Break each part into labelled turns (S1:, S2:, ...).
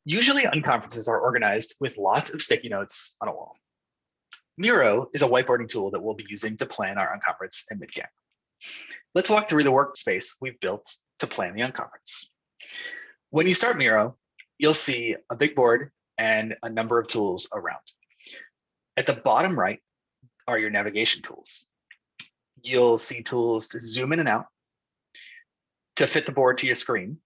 S1: Usually unconferences are organized with lots of sticky notes on a wall. Miro is a whiteboarding tool that we'll be using to plan our unconference and MidCamp. Let's walk through the workspace we've built to plan the unconference. When you start Miro, you'll see a big board and a number of tools around. At the bottom right are your navigation tools. You'll see tools to zoom in and out, to fit the board to your screen,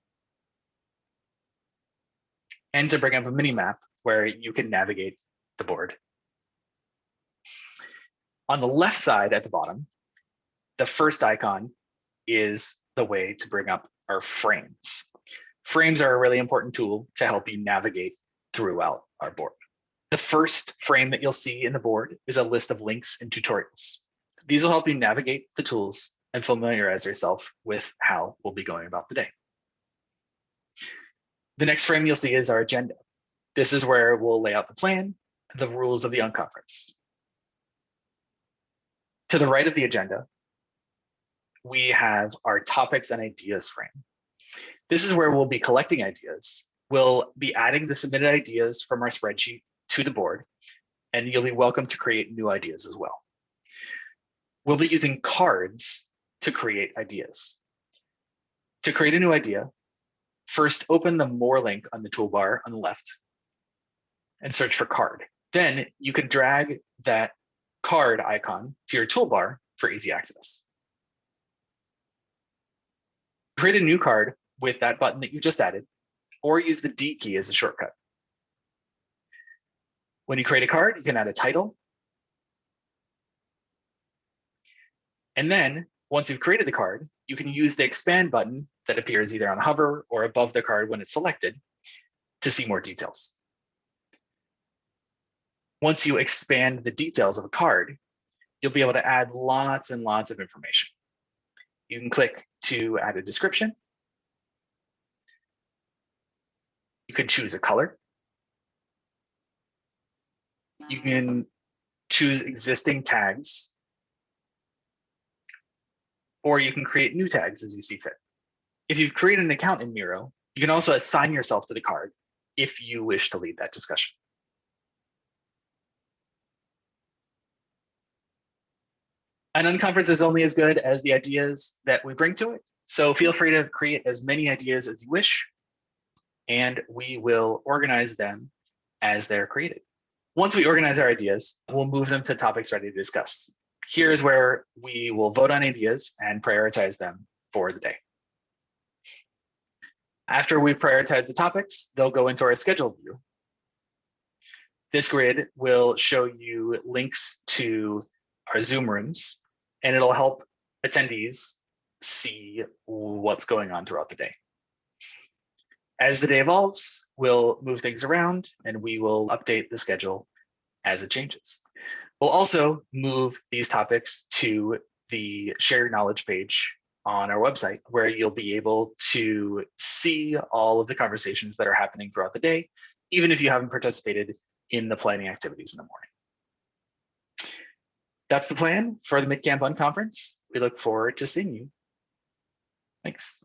S1: and to bring up a mini map where you can navigate the board. On the left side at the bottom, the first icon is the way to bring up our frames. Frames are a really important tool to help you navigate throughout our board. The first frame that you'll see in the board is a list of links and tutorials. These will help you navigate the tools and familiarize yourself with how we'll be going about the day. The next frame you'll see is our agenda. This is where we'll lay out the plan, the rules of the unconference. To the right of the agenda, we have our topics and ideas frame. This is where we'll be collecting ideas. We'll be adding the submitted ideas from our spreadsheet to the board, and you'll be welcome to create new ideas as well. We'll be using cards to create ideas. To create a new idea, first open the More link on the toolbar on the left and search for card. Then you can drag that card icon to your toolbar for easy access. Create a new card with that button that you just added, or use the D key as a shortcut. When you create a card, you can add a title. And then once you've created the card, you can use the expand button that appears either on hover or above the card when it's selected to see more details. Once you expand the details of a card, you'll be able to add lots and lots of information. You can click to add a description. You can choose a color. You can choose existing tags, or you can create new tags as you see fit. If you've created an account in Miro, you can also assign yourself to the card if you wish to lead that discussion. An unconference is only as good as the ideas that we bring to it. So feel free to create as many ideas as you wish, and we will organize them as they're created. Once we organize our ideas, we'll move them to topics ready to discuss. Here's where we will vote on ideas and prioritize them for the day. After we've prioritized the topics, they'll go into our schedule view. This grid will show you links to our Zoom rooms, and it'll help attendees see what's going on throughout the day. As the day evolves, we'll move things around and we will update the schedule as it changes. We'll also move these topics to the shared knowledge page on our website, where you'll be able to see all of the conversations that are happening throughout the day, even if you haven't participated in the planning activities in the morning. That's the plan for the MidCamp Unconference. We look forward to seeing you. Thanks.